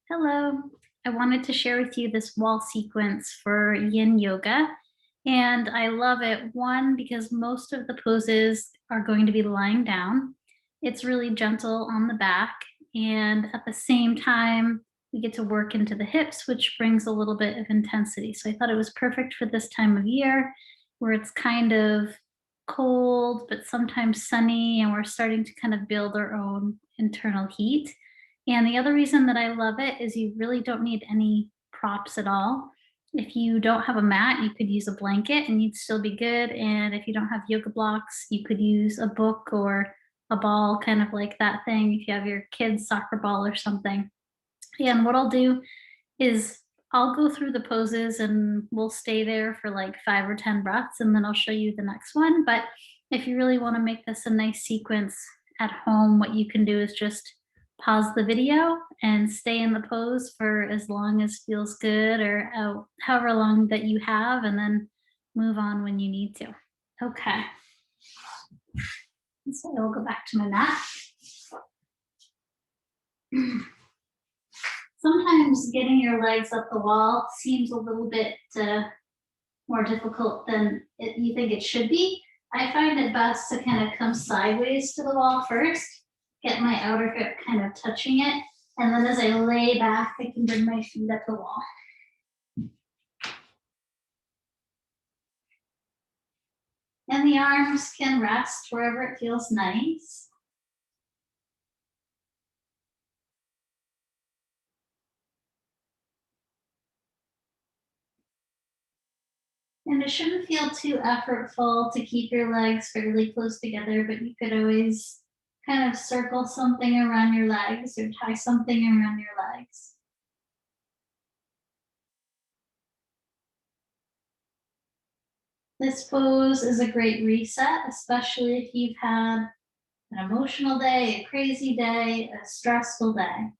Hello. I wanted to share with you this wall sequence for yin yoga. And I love it. One, because most of the poses are going to be lying down. It's really gentle on the back. And at the same time, we get to work into the hips, which brings a little bit of intensity. So I thought it was perfect for this time of year where it's kind of cold, but sometimes sunny, and we're starting to kind of build our own internal heat. And the other reason that I love it is you really don't need any props at all. If you don't have a mat, you could use a blanket and you'd still be good. And if you don't have yoga blocks, you could use a book or a ball, kind of like that thing, if you have your kid's soccer ball or something. And what I'll do is I'll go through the poses and we'll stay there for like 5 or 10 breaths and then I'll show you the next one. But if you really want to make this a nice sequence at home, what you can do is just pause the video and stay in the pose for as long as feels good or however long that you have, and then move on when you need to. Okay. So I'll go back to my mat. Sometimes getting your legs up the wall seems a little bit more difficult than you think it should be. I find it best to kind of come sideways to the wall first, get my outer hip kind of touching it, and then as I lay back, I can bring my feet up the wall. And the arms can rest wherever it feels nice. And it shouldn't feel too effortful to keep your legs fairly close together, but you could always kind of circle something around your legs or tie something around your legs. This pose is a great reset, especially if you've had an emotional day, a crazy day, a stressful day.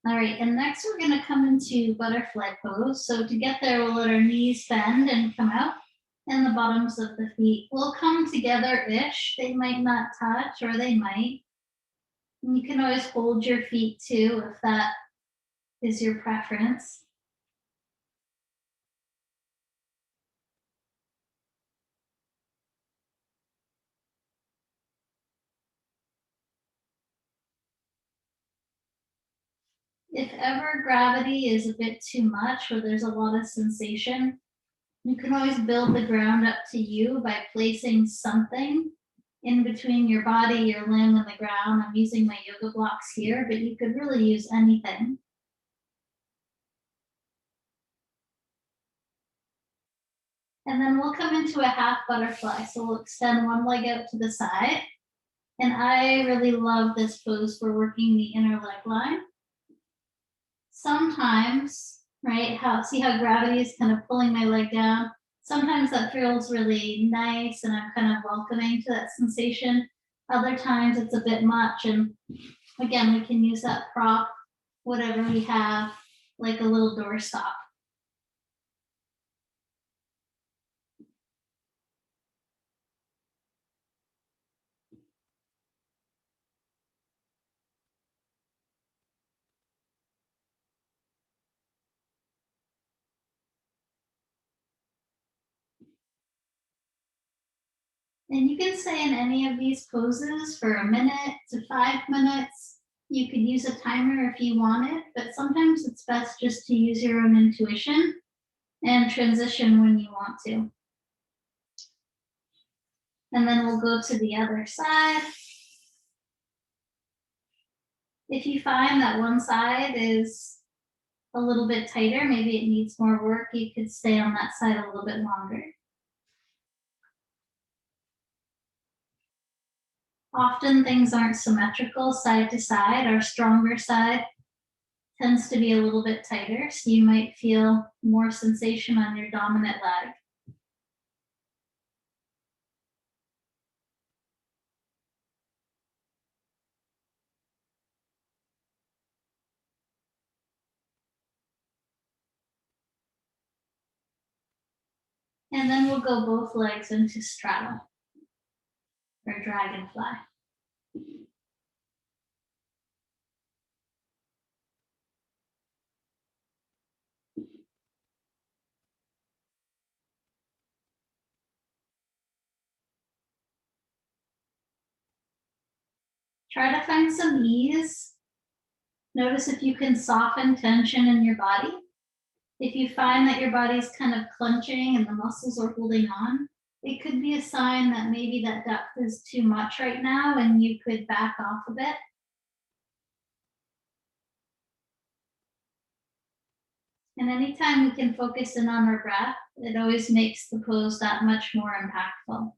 All right, and next we're gonna come into butterfly pose. So to get there, we'll let our knees bend and come out, and the bottoms of the feet will come together-ish. They might not touch, or they might. And you can always hold your feet too, if that is your preference. If ever gravity is a bit too much, or there's a lot of sensation, you can always build the ground up to you by placing something in between your body, your limb, and the ground. I'm using my yoga blocks here, but you could really use anything. And then we'll come into a half butterfly. So we'll extend one leg out to the side. And I really love this pose for working the inner leg line. Sometimes, right, see how gravity is kind of pulling my leg down. Sometimes that feels really nice and I'm kind of welcoming to that sensation. Other times it's a bit much. And again, we can use that prop, whatever we have, like a little doorstop. And you can stay in any of these poses for a minute to 5 minutes. You could use a timer if you wanted, but sometimes it's best just to use your own intuition and transition when you want to. And then we'll go to the other side. If you find that one side is a little bit tighter, maybe it needs more work, you could stay on that side a little bit longer. Often things aren't symmetrical side to side. Our stronger side tends to be a little bit tighter, so you might feel more sensation on your dominant leg. And then we'll go both legs into straddle or dragonfly. Try to find some ease. Notice if you can soften tension in your body. If you find that your body's kind of clenching and the muscles are holding on, it could be a sign that maybe that depth is too much right now and you could back off a bit. And anytime we can focus in on our breath, it always makes the pose that much more impactful.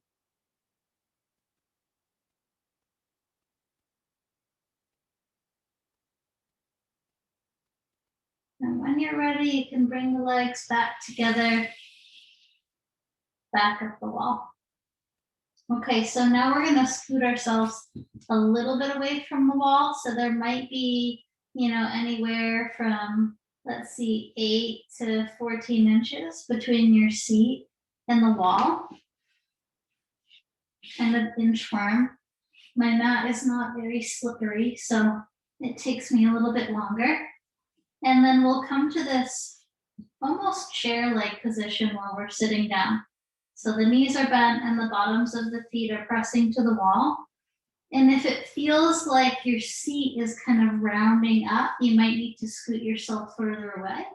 And when you're ready, you can bring the legs back together, back up the wall. Okay, so now we're gonna scoot ourselves a little bit away from the wall. So there might be, anywhere from, let's see, 8 to 14 inches between your seat and the wall, kind of inchworm. My mat is not very slippery, so it takes me a little bit longer. And then we'll come to this almost chair-like position while we're sitting down. So the knees are bent and the bottoms of the feet are pressing to the wall. And if it feels like your seat is kind of rounding up, you might need to scoot yourself further away.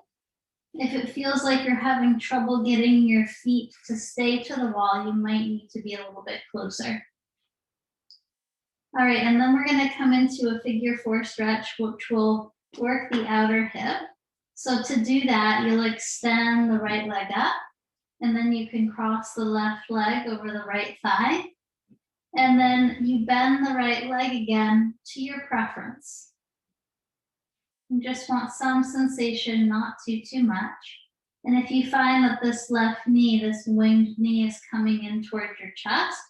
If it feels like you're having trouble getting your feet to stay to the wall, you might need to be a little bit closer. All right, and then we're gonna come into a figure 4 stretch, which will work the outer hip. So to do that, you'll extend the right leg up, and then you can cross the left leg over the right thigh. And then you bend the right leg again to your preference. You just want some sensation, not too much. And if you find that this left knee, this winged knee is coming in towards your chest,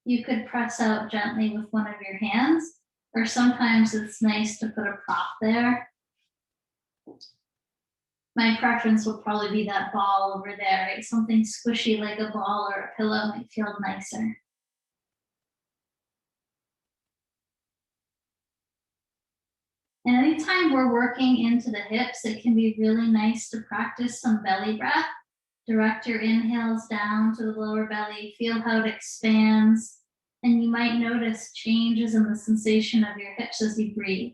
you could press out gently with one of your hands, or sometimes it's nice to put a prop there. My preference will probably be that ball over there, right? Something squishy like a ball or a pillow might feel nicer. And anytime we're working into the hips, it can be really nice to practice some belly breath. Direct your inhales down to the lower belly, feel how it expands, and you might notice changes in the sensation of your hips as you breathe.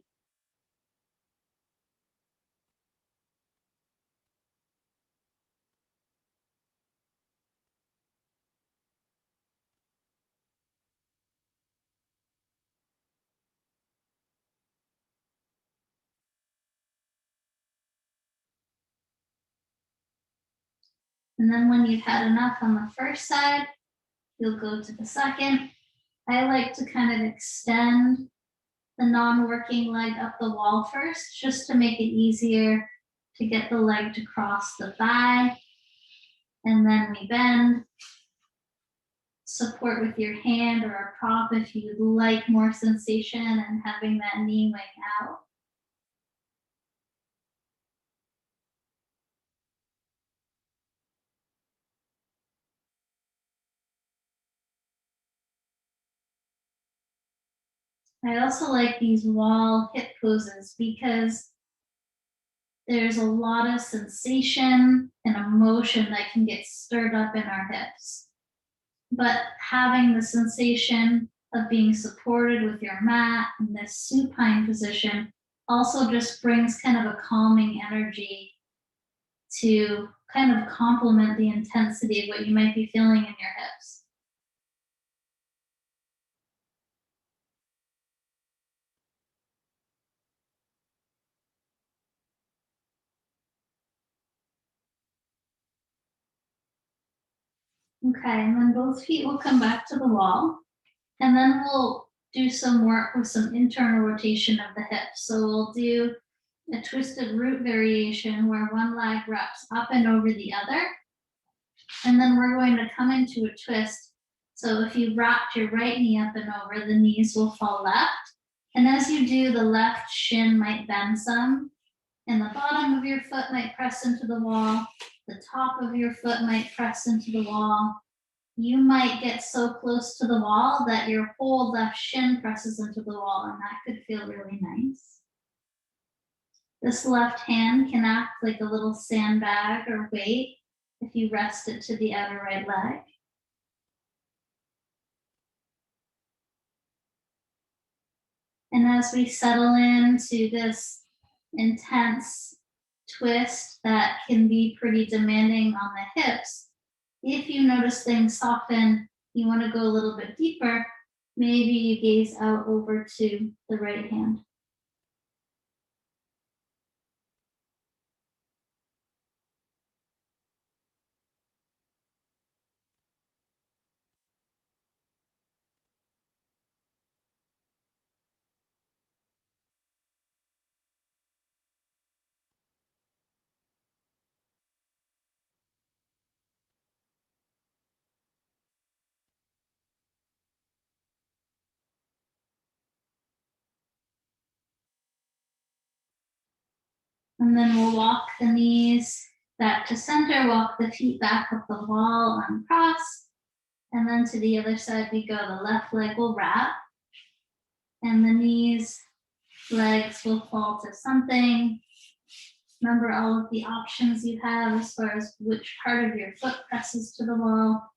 And then when you've had enough on the first side, you'll go to the second. I like to kind of extend the non-working leg up the wall first, just to make it easier to get the leg to cross the thigh. And then we bend. Support with your hand or a prop if you'd like more sensation and having that knee wing out. I also like these wall hip poses because there's a lot of sensation and emotion that can get stirred up in our hips. But having the sensation of being supported with your mat in this supine position also just brings kind of a calming energy to kind of complement the intensity of what you might be feeling in your hips. Okay, and then both feet will come back to the wall. And then we'll do some work with some internal rotation of the hips. So we'll do a twisted root variation where one leg wraps up and over the other. And then we're going to come into a twist. So if you wrapped your right knee up and over, the knees will fall left. And as you do, the left shin might bend some, and the bottom of your foot might press into the wall. The top of your foot might press into the wall. You might get so close to the wall that your whole left shin presses into the wall, and that could feel really nice. This left hand can act like a little sandbag or weight if you rest it to the outer right leg. And as we settle into this intense twist that can be pretty demanding on the hips, if you notice things soften, you want to go a little bit deeper, maybe you gaze out over to the right hand. And then we'll walk the knees back to center, walk the feet back up the wall, uncross. And then to the other side we go. The left leg will wrap. And the knees, legs will fall to something. Remember all of the options you have as far as which part of your foot presses to the wall.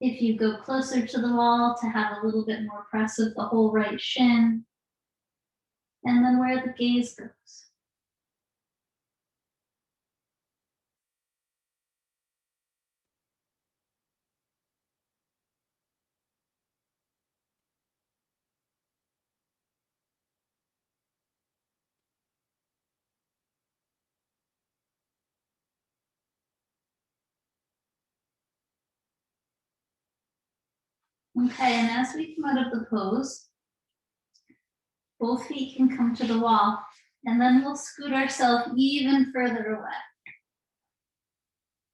If you go closer to the wall, to have a little bit more press of the whole right shin. And then where the gaze goes. Okay, and as we come out of the pose, both feet can come to the wall, and then we'll scoot ourselves even further away.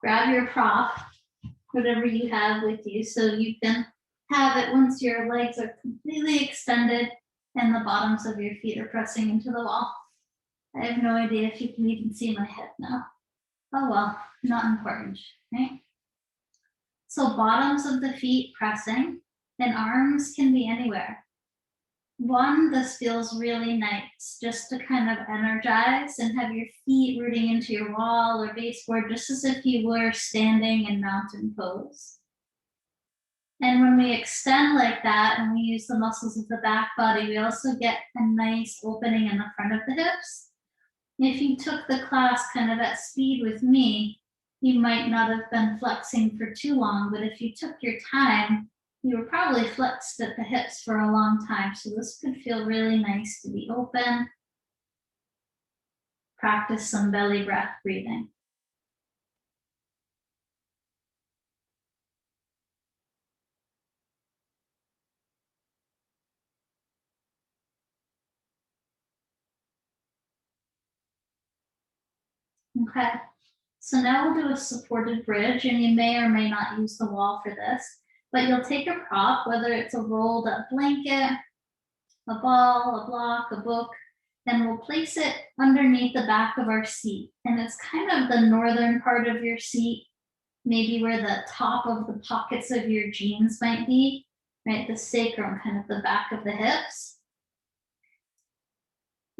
Grab your prop, whatever you have with you, so you can have it once your legs are completely extended and the bottoms of your feet are pressing into the wall. I have no idea if you can even see my head now. Oh well, not important, right? So bottoms of the feet pressing, and arms can be anywhere. One, this feels really nice, just to kind of energize and have your feet rooting into your wall or baseboard, just as if you were standing in mountain pose. And when we extend like that and we use the muscles of the back body, we also get a nice opening in the front of the hips. If you took the class kind of at speed with me, you might not have been flexing for too long, but if you took your time, you were probably flexed at the hips for a long time. So this could feel really nice to be open. Practice some belly breath breathing. Okay, so now we'll do a supported bridge, and you may or may not use the wall for this, but you'll take a prop, whether it's a rolled up blanket, a ball, a block, a book, and we'll place it underneath the back of our seat. And it's kind of the northern part of your seat, maybe where the top of the pockets of your jeans might be, right? The sacrum, kind of the back of the hips.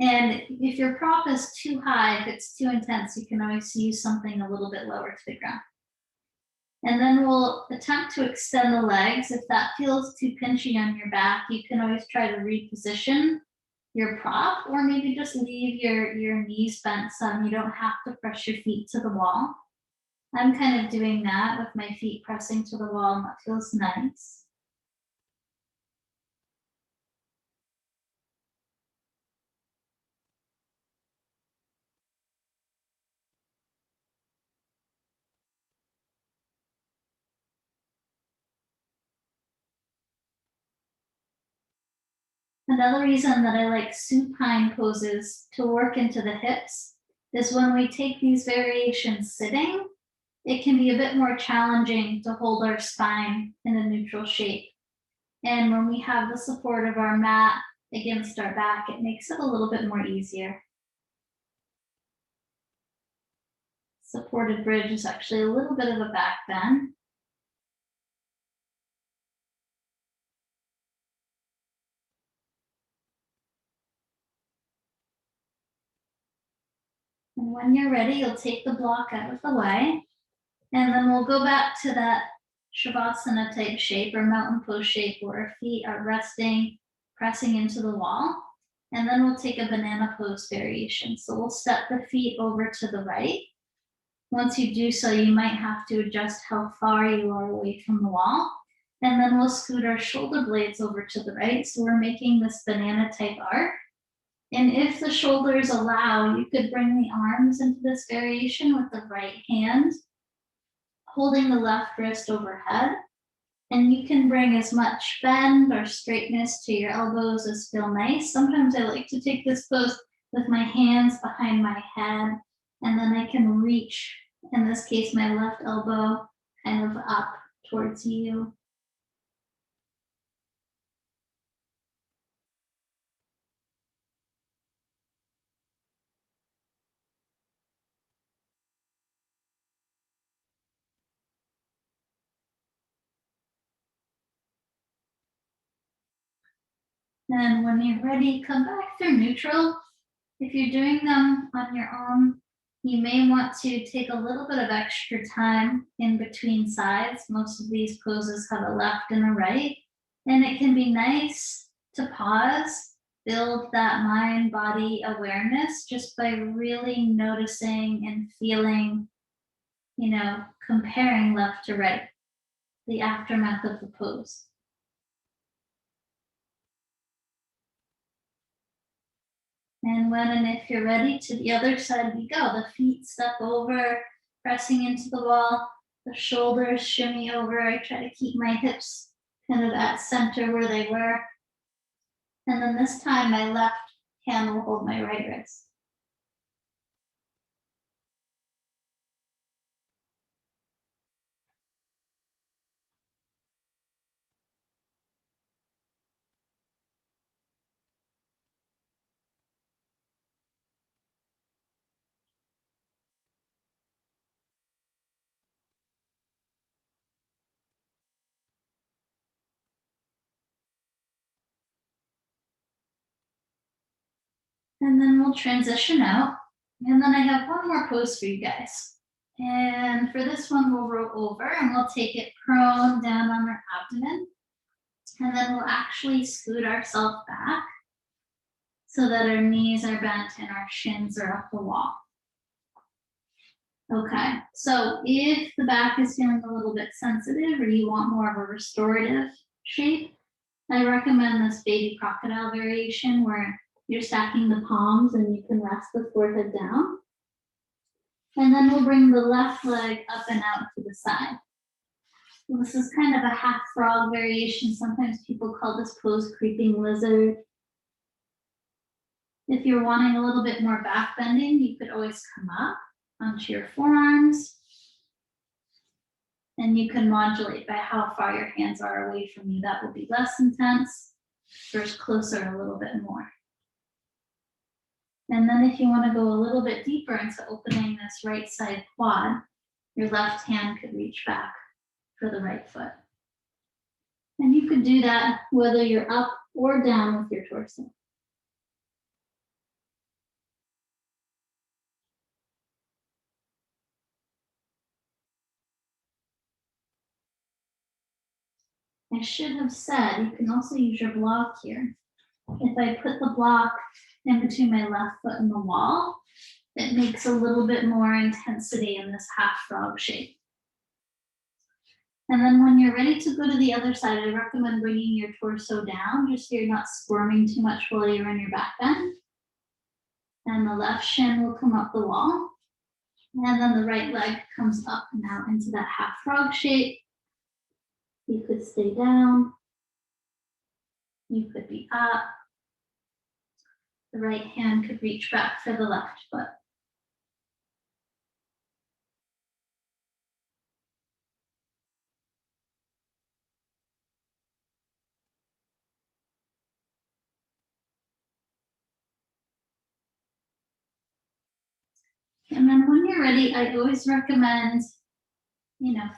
And if your prop is too high, if it's too intense, you can always use something a little bit lower to the ground. And then we'll attempt to extend the legs. If that feels too pinchy on your back, you can always try to reposition your prop, or maybe just leave your knees bent some. You don't have to press your feet to the wall. I'm kind of doing that with my feet pressing to the wall, and that feels nice. Another reason that I like supine poses to work into the hips is when we take these variations sitting, it can be a bit more challenging to hold our spine in a neutral shape. And when we have the support of our mat against our back, it makes it a little bit more easier. Supported bridge is actually a little bit of a back bend. And when you're ready, you'll take the block out of the way. And then we'll go back to that Shavasana type shape or mountain pose shape where our feet are resting, pressing into the wall. And then we'll take a banana pose variation. So we'll step the feet over to the right. Once you do so, you might have to adjust how far you are away from the wall. And then we'll scoot our shoulder blades over to the right. So we're making this banana type arc. And if the shoulders allow, you could bring the arms into this variation with the right hand, holding the left wrist overhead. And you can bring as much bend or straightness to your elbows as feel nice. Sometimes I like to take this pose with my hands behind my head, and then I can reach, in this case, my left elbow kind of up towards you. And when you're ready, come back through neutral. If you're doing them on your own, you may want to take a little bit of extra time in between sides. Most of these poses have a left and a right, and it can be nice to pause, build that mind-body awareness just by really noticing and feeling, comparing left to right, the aftermath of the pose. And when and if you're ready, to the other side we go. The feet step over, pressing into the wall. The shoulders shimmy over. I try to keep my hips kind of at center where they were. And then this time my left hand will hold my right wrist. And then we'll transition out. And then I have one more pose for you guys. And for this one, we'll roll over and we'll take it prone down on our abdomen. And then we'll actually scoot ourselves back so that our knees are bent and our shins are up the wall. Okay, so if the back is feeling a little bit sensitive or you want more of a restorative shape, I recommend this baby crocodile variation where you're stacking the palms and you can rest the forehead down. And then we'll bring the left leg up and out to the side. So this is kind of a half frog variation. Sometimes people call this pose creeping lizard. If you're wanting a little bit more back bending, you could always come up onto your forearms. And you can modulate by how far your hands are away from you. That will be less intense versus closer a little bit more. And then if you want to go a little bit deeper into opening this right side quad, your left hand could reach back for the right foot. And you could do that whether you're up or down with your torso. I should have said you can also use your block here. If I put the block in between my left foot and the wall, it makes a little bit more intensity in this half frog shape. And then when you're ready to go to the other side, I recommend bringing your torso down just so you're not squirming too much while you're in your back bend. And the left shin will come up the wall. And then the right leg comes up and out into that half frog shape. You could stay down. You could be up. The right hand could reach back for the left foot. And then when you're ready, I always recommend,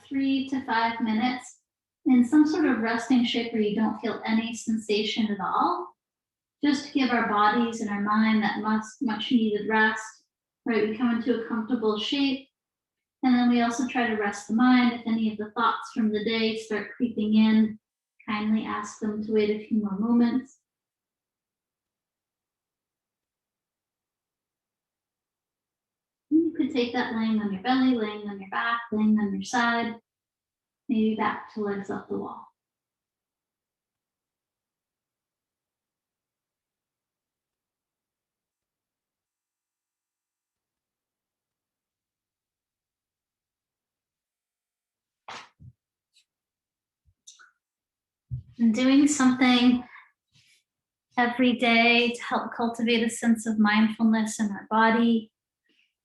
3 to 5 minutes in some sort of resting shape where you don't feel any sensation at all, just to give our bodies and our mind that much needed rest, right? We come into a comfortable shape. And then we also try to rest the mind. If any of the thoughts from the day start creeping in, kindly ask them to wait a few more moments. You could take that laying on your belly, laying on your back, laying on your side, maybe back to legs up the wall. And doing something every day to help cultivate a sense of mindfulness in our body,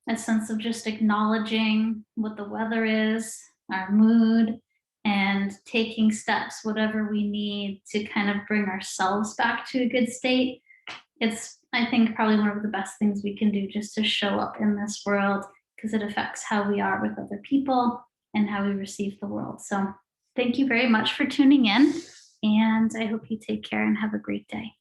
a sense of just acknowledging what the weather is, our mood, and taking steps, whatever we need to kind of bring ourselves back to a good state. It's, I think, probably one of the best things we can do just to show up in this world because it affects how we are with other people and how we receive the world. So, thank you very much for tuning in, and I hope you take care and have a great day.